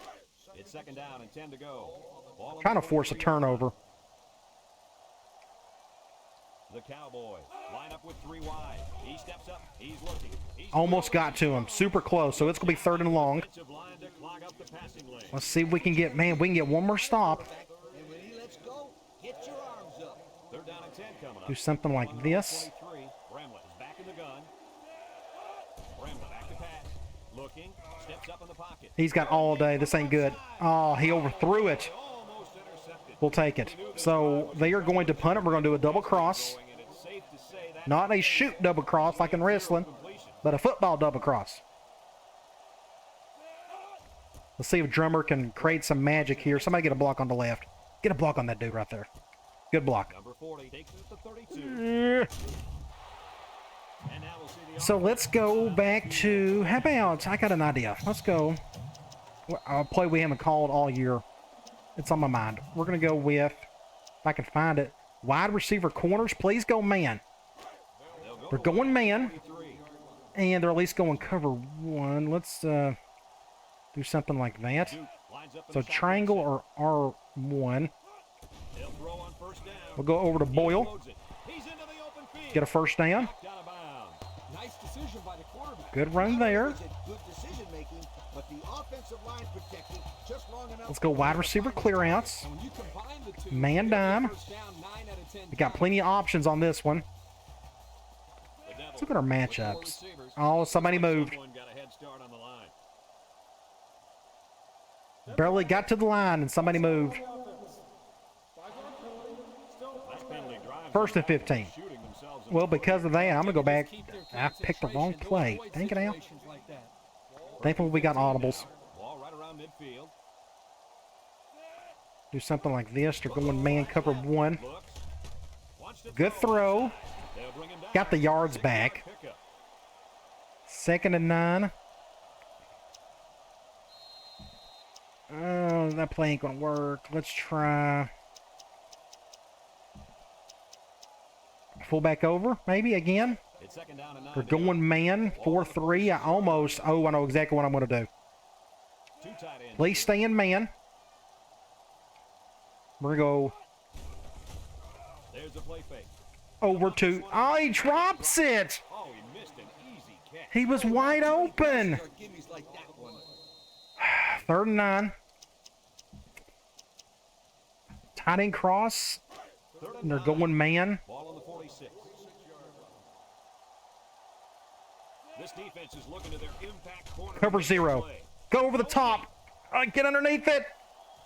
It's 2nd down and 10 to go. Trying to force a turnover. The Cowboys line up with 3 wide. He steps up. He's looking. Almost got to him. Super close. So it's going to be 3rd and long. Let's see if we can get, man, we can get one more stop. Do something like this. He's got all day. This ain't good. Oh, he overthrew it. We'll take it. So they are going to punt it. We're going to do a double cross. Not a shoot double cross like in wrestling, but a football double cross. Let's see if Drummer can create some magic here. Somebody get a block on the left. Get a block on that dude right there. Good block. Number 40 takes it to 32. And now we'll see the So let's go back to, how about, I got an idea. Let's go. A play we haven't called all year. It's on my mind. We're going to go with, if I can find it, wide receiver corners. Please go man. They're going man. And they're at least going cover one. Let's do something like that. So triangle or R1. We'll go over to Boyle. Get a first down. Nice decision by the quarterback. Good run there. Good decision making, but the offensive line protected just long enough. Let's go wide receiver clearouts. When you combine the two, Man dime. first down 9 out of 10 We got plenty of options on this one. Let's look at our matchups. Oh, somebody moved. Barely got to the line and somebody moved. First and 15. Well, because of that, I'm going to go back. I picked the wrong play. Dang it out. Thankfully, we got audibles. Do something like this. They're going man cover one. Good throw. Got the yards back. 2nd and 9. Oh, that play ain't going to work. Let's try. Fullback over, maybe again. They're going man, 4-3. I know exactly what I'm going to do. Please stay in man. We're going to go over to. Oh, he drops it. He was wide open. 3rd and 9. Tight end cross. And they're going man. This defense is looking to their impact corner. Cover 0. Go over the top. Get underneath it.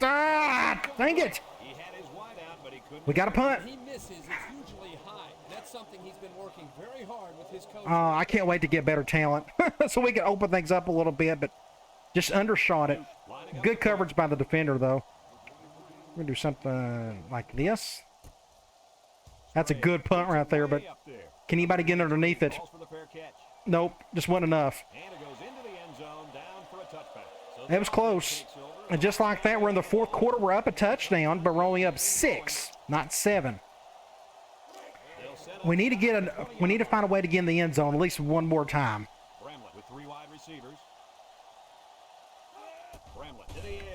Ah, dang it. He had his wide out, but he couldn't. We got a punt. He misses, it's usually high. That's something he's been working very hard with his coach. I can't wait to get better talent so we can open things up a little bit, but just undershot it. Good coverage by the defender, though. We're going to do something like this. That's a good punt right there, but can anybody get underneath it? Nope, just wasn't enough. It was close. And just like that, we're in the 4th quarter. We're up a touchdown, but we're only up 6, not 7. We need to find a way to get in the end zone at least one more time. With 3 wide receivers.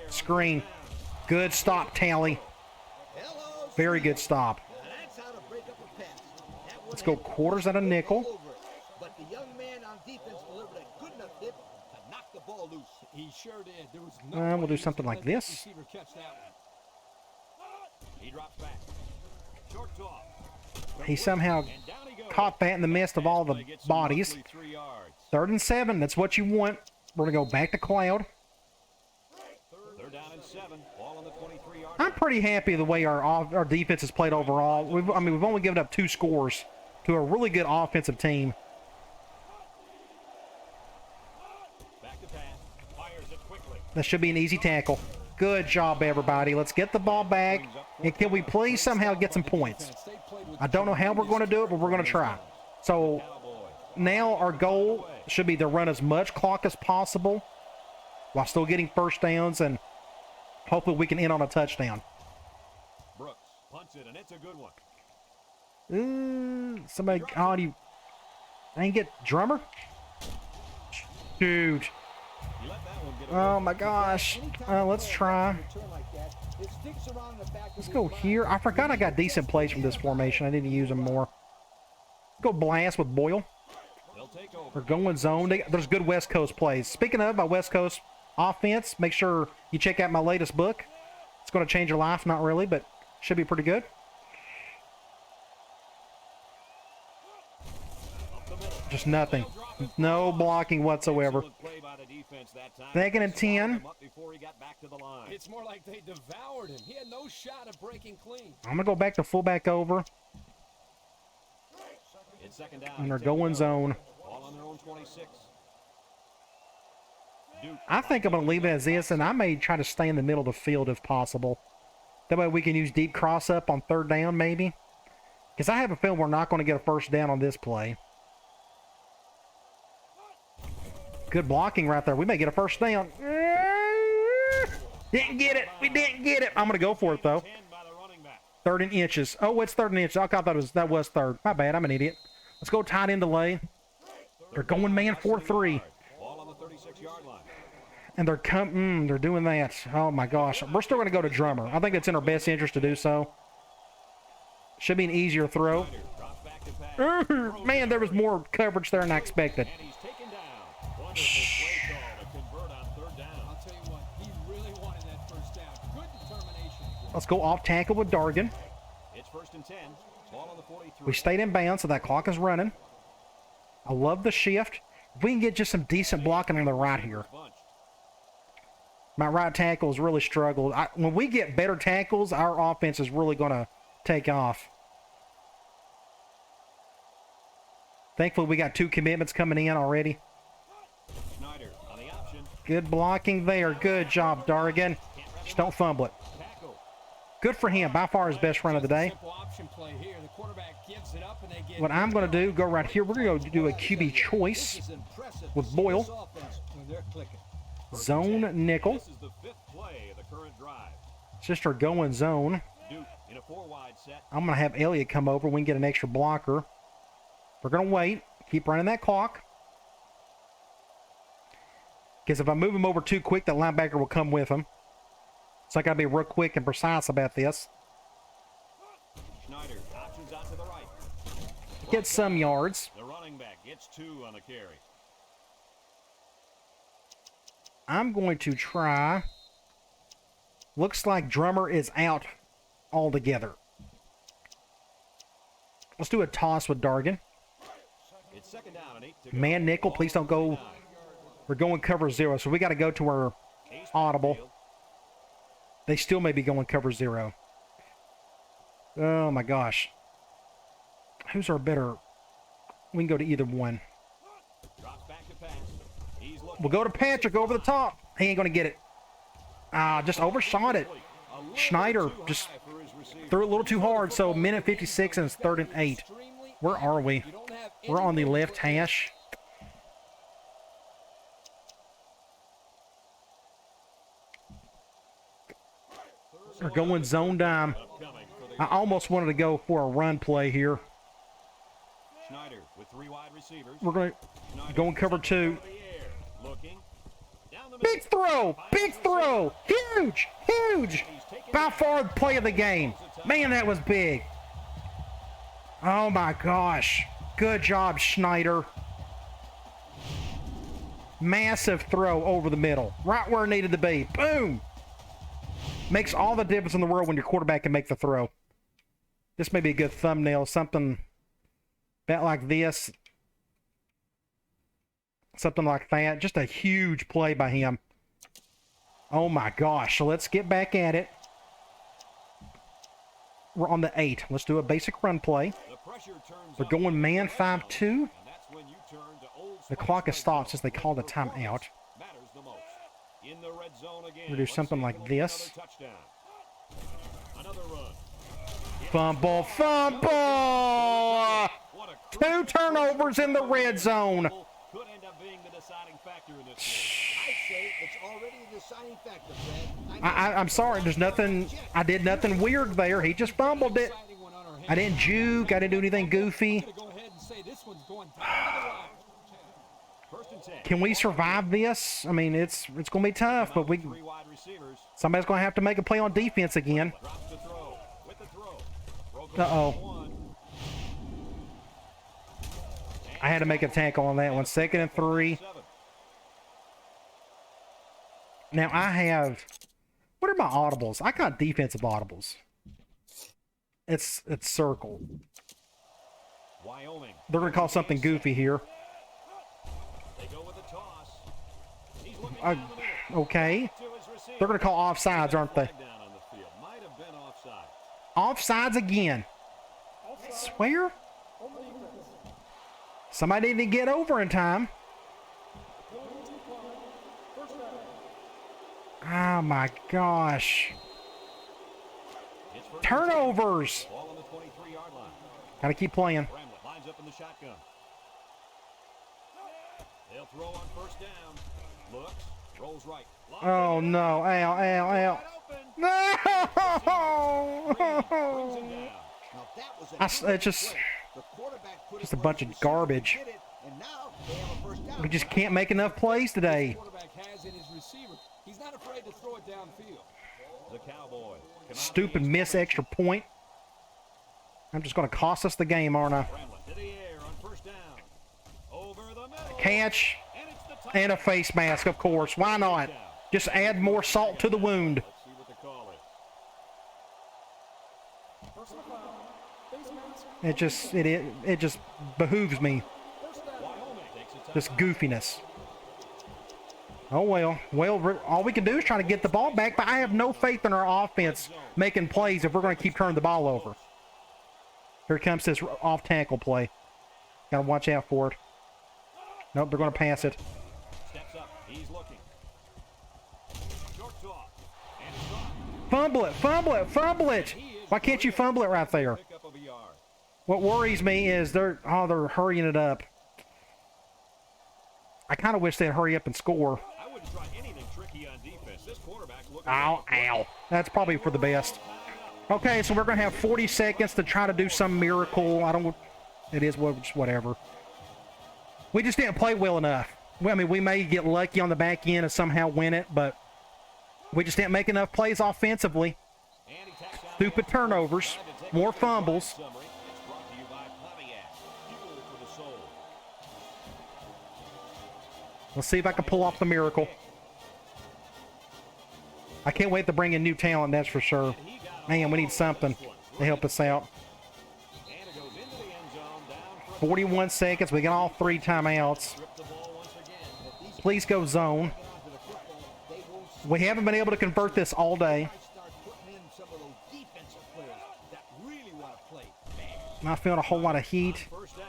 Screen. Good stop, Tally. Very good stop. Let's go quarters at a nickel. But the young man on defense delivered a good enough hit to knock the ball loose. He sure did. There was no We'll do something like this. receiver catch that one. He drops back. Short toss. He somehow caught that in the midst of all the bodies. 3rd and 7. That's what you want. We're going to go back to Cloud. 3rd down and 7. Ball on the 23-yard. I'm pretty happy the way our defense has played overall. We've only given up 2 scores to a really good offensive team. Back to pass. Fires it quickly. That should be an easy tackle. Good job, everybody. Let's get the ball back. And can we please somehow get some points? I don't know how we're going to do it, but we're going to try. So now our goal should be to run as much clock as possible while still getting first downs, and hopefully we can end on a touchdown. Brooks punts it, and it's a good one. Somebody, dang it, Drummer? Shoot. Oh my gosh. Let's try. Let's go here. I forgot I got decent plays from this formation. I need to use them more. Let's go blast with Boyle. We're going zone. There's good West Coast plays. Speaking of my West Coast offense, make sure you check out my latest book. It's going to change your life. Not really, but should be pretty good. Just nothing. No blocking whatsoever. 2nd and 10. It's more like they devoured him. He had no shot of breaking clean. I'm going to go back to fullback over. It's second down. And they're going zone. All on their own 26. Duke. I think I'm going to leave it as this, and I may try to stay in the middle of the field if possible. That way we can use deep cross up on third down, maybe. Because I have a feeling we're not going to get a first down on this play. Good blocking right there. We may get a first down. Didn't get it. We didn't get it. I'm going to go for it, though. 10 by the running back. Third and inches. Oh, it's third and inches. I thought that was third. My bad. I'm an idiot. Let's go tight end delay. They're going man 4-3. Ball on the 36-yard line. And they're doing that. Oh, my gosh. We're still going to go to Drummer. I think it's in our best interest to do so. Should be an easier throw. Drops back to pass. Man, there was more coverage there than I expected. And he's taken down. Wonderful play call to convert on third down. I'll tell you what, he really wanted that first down. Good determination. Let's go off tackle with Dargan. It's first and 10. Ball on the 43. We stayed in bounds, so that clock is running. I love the shift. If we can get just some decent blocking on the right here. Bunched. My right tackle has really struggled. When we get better tackles, our offense is really going to take off. Thankfully, we got 2 commitments coming in already. Schneider on the option. Good blocking there. Good job, Dargan. Just don't fumble it. Tackle. Good for him. By far his best run of the day. Simple option play here. The quarterback gives it up and they get What I'm going to do, go right here. We're going to go do a QB choice This is impressive with to see Boyle. this offense when they're clicking. Zone nickel. This is the 5th play of the current drive. Just our going zone. Duke in a 4-wide set. I'm going to have Elliott come over. We can get an extra blocker. We're going to wait. Keep running that clock. Because if I move him over too quick, that linebacker will come with him. So I got to be real quick and precise about this. Schneider options out to the right. Get some yards. The running back gets 2 on the carry. I'm going to try. Looks like Drummer is out altogether. Let's do a toss with Dargan. It's second down and 8 to go. Man nickel, please don't go. We're going cover 0, so we got to go to our Case audible. Field. They still may be going cover 0. Oh my gosh. Who's our better? We can go to either one. Drops back to pass. He's looking. We'll go to Patrick over the top. He ain't going to get it. Just overshot it. A little Schneider too just high for his receiver. threw it a little too hard, so minute 56 and it's 3rd and 8. Where are we? We're on the left hash. We're going zone dime. Upcoming for the I almost wanted to go for a run play here. Schneider with 3 wide receivers. We're going to Schneider go in cover 2. in the air. Looking. Down the Big throw! Big throw! Huge! Huge! By far the play of the game. Man, that was big. Oh my gosh. Good job, Schneider. Massive throw over the middle. Right where it needed to be. Boom! Makes all the difference in the world when your quarterback can make the throw. This may be a good thumbnail. Something about like this. Something like that. Just a huge play by him. Oh my gosh. So let's get back at it. We're on the 8. Let's do a basic run play. The pressure turns We're up. going man 5-2. And that's when you turn to old The clock has stopped since they called a timeout. matters the most. In the red zone again. We'll do something like this. Another touchdown. Another run. Fumble, fumble! What a 2 turnovers in the red zone. could end up being the deciding factor in this I'd say it's already a deciding factor, Fred. I'm sorry. There's nothing. I did nothing weird there. He just fumbled it. I didn't juke. I didn't do anything goofy. Go ahead and say this one's going down to the wire. First and 10. Can we survive this? I mean, it's going to be tough, but 3 wide receivers. somebody's going to have to make a play on defense again. Drops the throw. With the throw. Broke Uh-oh. one. I had to make a tackle on that one. 2nd and 3. 7. Now I have. What are my audibles? I got defensive audibles. It's circle. Wyoming. They're going to call something goofy here. They go with a toss. He's looking down the middle. Okay. To his receiver. They're going to call offsides, aren't they? Flag down on the field. Might have been offside. Offsides again. Swear? Somebody didn't get over in time. Oh my gosh. Turnovers. Ball on the 23-yard line. Gotta keep playing. Bramlett lines up in the shotgun. They'll throw on first down. Looks, rolls right. Oh no. Ow, ow, ow. Brings him No. down. Now that was It's just the quarterback put just it a where bunch his of receiver garbage. hit it, and now they have a first down. We just can't make enough plays today. Quarterback has in his receiver. He's not afraid to throw it downfield. The Cowboys. Stupid miss extra point. I'm just going to cost us the game, aren't I? Bramlett to the air on first down. Over the middle. Catch And it's the touchdown. and a face mask, of course. Why not? Just add more salt to the wound. Let's see what the call is. It just behooves me. Wyoming takes a This goofiness. Oh well. Well, all we can do is try to get the ball back, but I have no faith in our offense making plays if we're going to keep turning the ball over. Here comes this off tackle play. Got to watch out for it. Nope, they're going to pass it. Steps up. He's looking. Short toss. And it's off. Fumble it, fumble it, fumble it. Why can't you fumble it right there? Pickup of a yard. What worries me is they're hurrying it up. I kind of wish they'd hurry up and score. I wouldn't try anything tricky on defense. This quarterback looking. Ow, ow. That's probably for the best. Okay, so we're going to have 40 seconds to try to do some miracle. It is whatever. We just didn't play well enough. I mean, we may get lucky on the back end and somehow win it, but we just didn't make enough plays offensively. And he tacks out Stupid turnovers, more fumbles. summary. It's brought to you by Pontiac. Fuel for the soul. Let's see if I can pull off the miracle. I can't wait to bring in new talent, that's for sure. Man, we need something to help us out. And it goes into the end zone, down for 41 seconds. We got all 3 timeouts. grip the ball once again. Please go zone. We haven't been able to convert this all day. Start putting in some of those defensive players that really want to play fast. Not feeling a whole lot of heat. First down.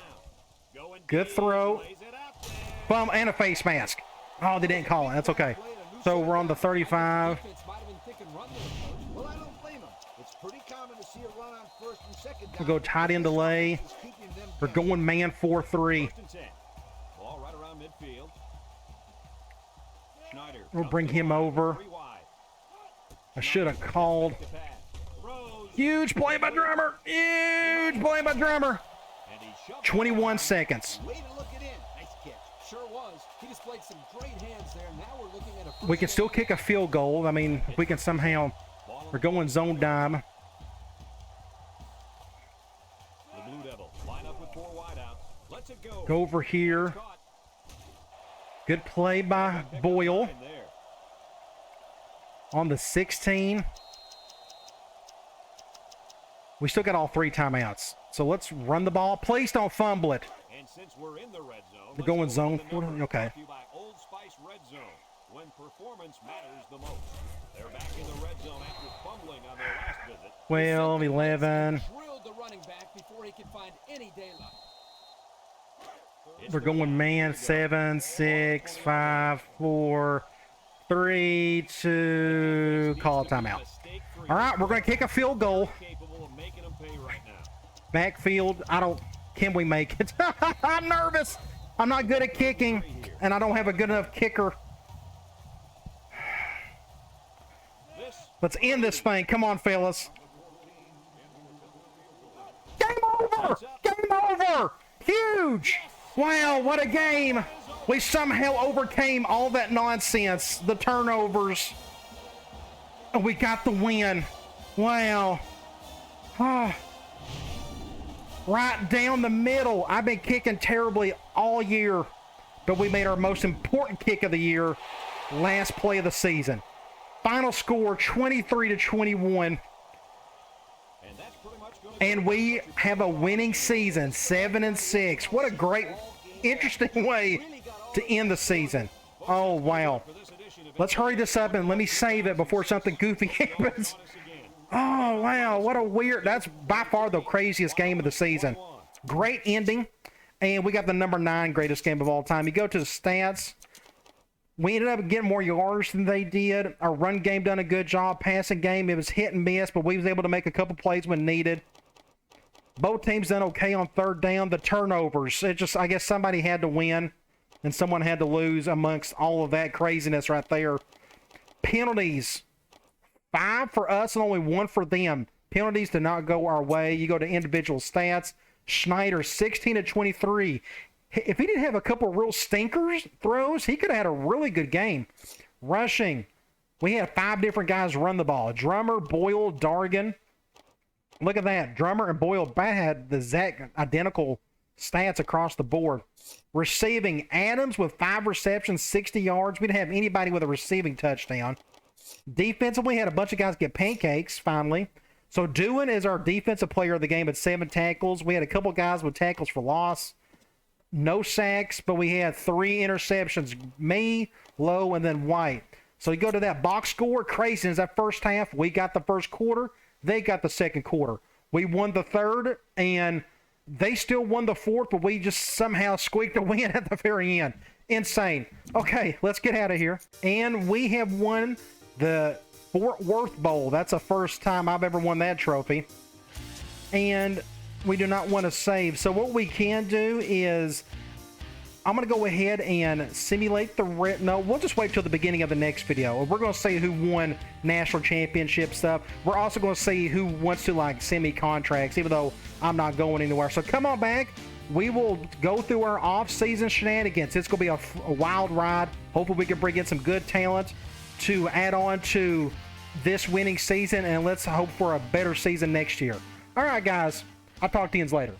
Going Good deep, throw. lays it out there. Bum and a face mask. Oh, they didn't call it. That's okay. So we're on the 35. Defense might have been thinking run there, coach. Well, I don't blame them. It's pretty common to see a run on first and second down. We'll go tight end delay. It's keeping them We're down. going man 4-3. First and 10. Ball right around midfield. Schneider. We'll bring him over. 3 wide. I should have called. The pass. Throws. Huge play by Drummer. Huge play by Drummer. And he shoved 21 seconds. Way to look it in. Nice catch. Sure was. He displayed some great hands there. Now we're looking at a first We can still kick a field goal. I mean, if we can somehow. We're going zone dime. The Blue Devils line up with 4 wideouts. Let's it go. Go over here. Caught. Good play by Boyle And there. on the 16. We still got all 3 timeouts. So let's run the ball. Please don't fumble it. And since we're in the red zone, We're let's going go zone with the for- numbers okay. brought to you by Old Spice Red Zone, when performance matters the most. They're back in the red zone after fumbling on their last visit. 12, 11. drilled the running back before he could find any daylight. We're going man 7, 6, 5, 4, 3, 2. Call a timeout. All right, we're going to kick a field goal. Capable of making them pay right now. Backfield, can we make it? I'm nervous. I'm not good at kicking, and I don't have a good enough kicker. Let's end this thing. Come on, fellas. Game over! Game over! Huge! Wow, what a game. We somehow overcame all that nonsense, the turnovers, and we got the win. Wow. Ah. Right down the middle. I've been kicking terribly all year, but we made our most important kick of the year, last play of the season. Final score 23-21. And that's pretty much going to And we have a winning season, 7-6. What a great, interesting way to end the season. Oh, wow. Let's hurry this up and let me save it before something goofy happens. Oh, wow. What a weird, that's by far the craziest game of the season. Great ending. And we got the number 9 greatest game of all time. You go to the stats. We ended up getting more yards than they did. Our run game done a good job. Passing game, it was hit and miss, but we was able to make a couple plays when needed. Both teams done okay on third down. The turnovers, I guess somebody had to win and someone had to lose amongst all of that craziness right there. Penalties, 5 for us and only 1 for them. Penalties did not go our way. You go to individual stats. Schneider, 16 of 23. If he didn't have a couple real stinkers throws, he could have had a really good game. Rushing, we had 5 different guys run the ball. Drummer, Boyle, Dargan. Look at that. Drummer and Boyle had the exact identical stats across the board. Receiving, Adams with 5 receptions, 60 yards. We didn't have anybody with a receiving touchdown. Defensively, had a bunch of guys get pancakes, finally. So Dewin is our defensive player of the game at 7 tackles. We had a couple guys with tackles for loss. No sacks, but we had 3 interceptions. Me, Lowe, and then White. So you go to that box score. Crazy. Is that first half? We got the first quarter. They got the second quarter. We won the third, and they still won the fourth, but we just somehow squeaked a win at the very end. Insane. Okay, let's get out of here. And we have won the Fort Worth Bowl. That's the first time I've ever won that trophy. And we do not want to save. So what we can do is I'm going to go ahead and simulate the no, we'll just wait till the beginning of the next video. We're going to see who won national championship stuff. We're also going to see who wants to like send me contracts, even though I'm not going anywhere. So come on back. We will go through our off-season shenanigans. It's going to be a wild ride. Hopefully we can bring in some good talent to add on to this winning season, and let's hope for a better season next year. All right, guys. I'll talk to you later.